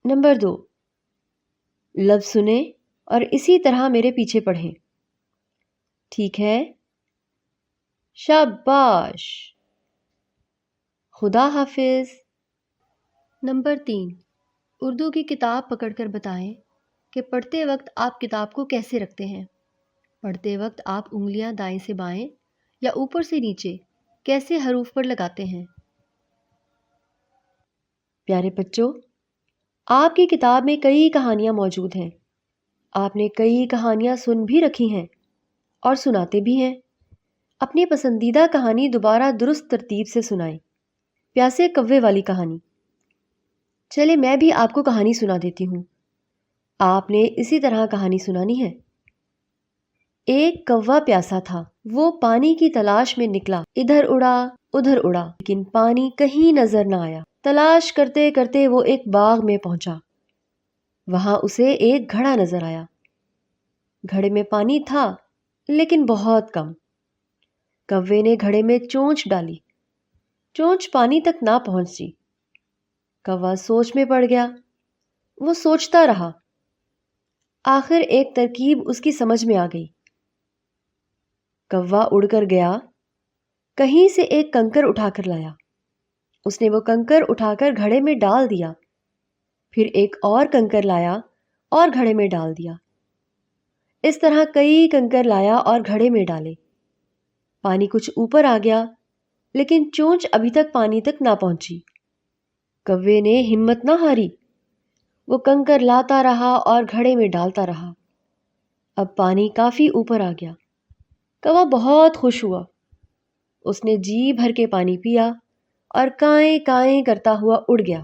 Number 2، لفظ سنیں اور اسی طرح میرے پیچھے پڑھیں۔ ٹھیک ہے؟ شاباش! خدا حافظ۔ نمبر 3، اردو کی کتاب پکڑ کر بتائیں کہ پڑھتے وقت آپ کتاب کو کیسے رکھتے ہیں۔ پڑھتے وقت آپ انگلیاں دائیں سے بائیں یا اوپر سے نیچے کیسے حروف پر لگاتے ہیں۔ پیارے بچوں، آپ کی کتاب میں کئی کہانیاں موجود ہیں۔ آپ نے کئی کہانیاں سن بھی رکھی ہیں اور سناتے بھی ہیں۔ اپنی پسندیدہ کہانی دوبارہ درست ترتیب سے سنائیں۔ پیاسے کوے والی کہانی۔ چلے میں بھی آپ کو کہانی سنا دیتی ہوں۔ آپ نے اسی طرح کہانی سنانی ہے۔ ایک کوا پیاسا تھا، وہ پانی کی تلاش میں نکلا، ادھر اڑا ادھر اڑا لیکن پانی کہیں نظر نہ آیا۔ تلاش کرتے کرتے وہ ایک باغ میں پہنچا۔ وہاں اسے ایک گھڑا نظر آیا۔ گھڑے میں پانی تھا لیکن بہت کم۔ کوے نے گھڑے میں چونچ ڈالی، چونچ پانی تک نہ پہنچی۔ کوا سوچ میں پڑ گیا۔ وہ سوچتا رہا۔ آخر ایک ترکیب اس کی سمجھ میں آ گئی۔ کوا اڑ کر گیا، کہیں سے ایک کنکر اٹھا کر لایا۔ اس نے وہ کنکر اٹھا کر گھڑے میں ڈال دیا، پھر ایک اور کنکر لایا اور گھڑے میں ڈال دیا۔ اس طرح کئی کنکر لایا اور گھڑے میں ڈالے۔ پانی کچھ اوپر آ گیا لیکن چونچ ابھی تک پانی تک نہ پہنچی۔ کوے نے ہمت نہ ہاری، وہ کنکر لاتا رہا اور گھڑے میں ڈالتا رہا۔ اب پانی کافی اوپر آ گیا۔ کوا بہت خوش ہوا۔ اس نے جی بھر کے پانی پیا اور کائیں کائیں کرتا ہوا اڑ گیا۔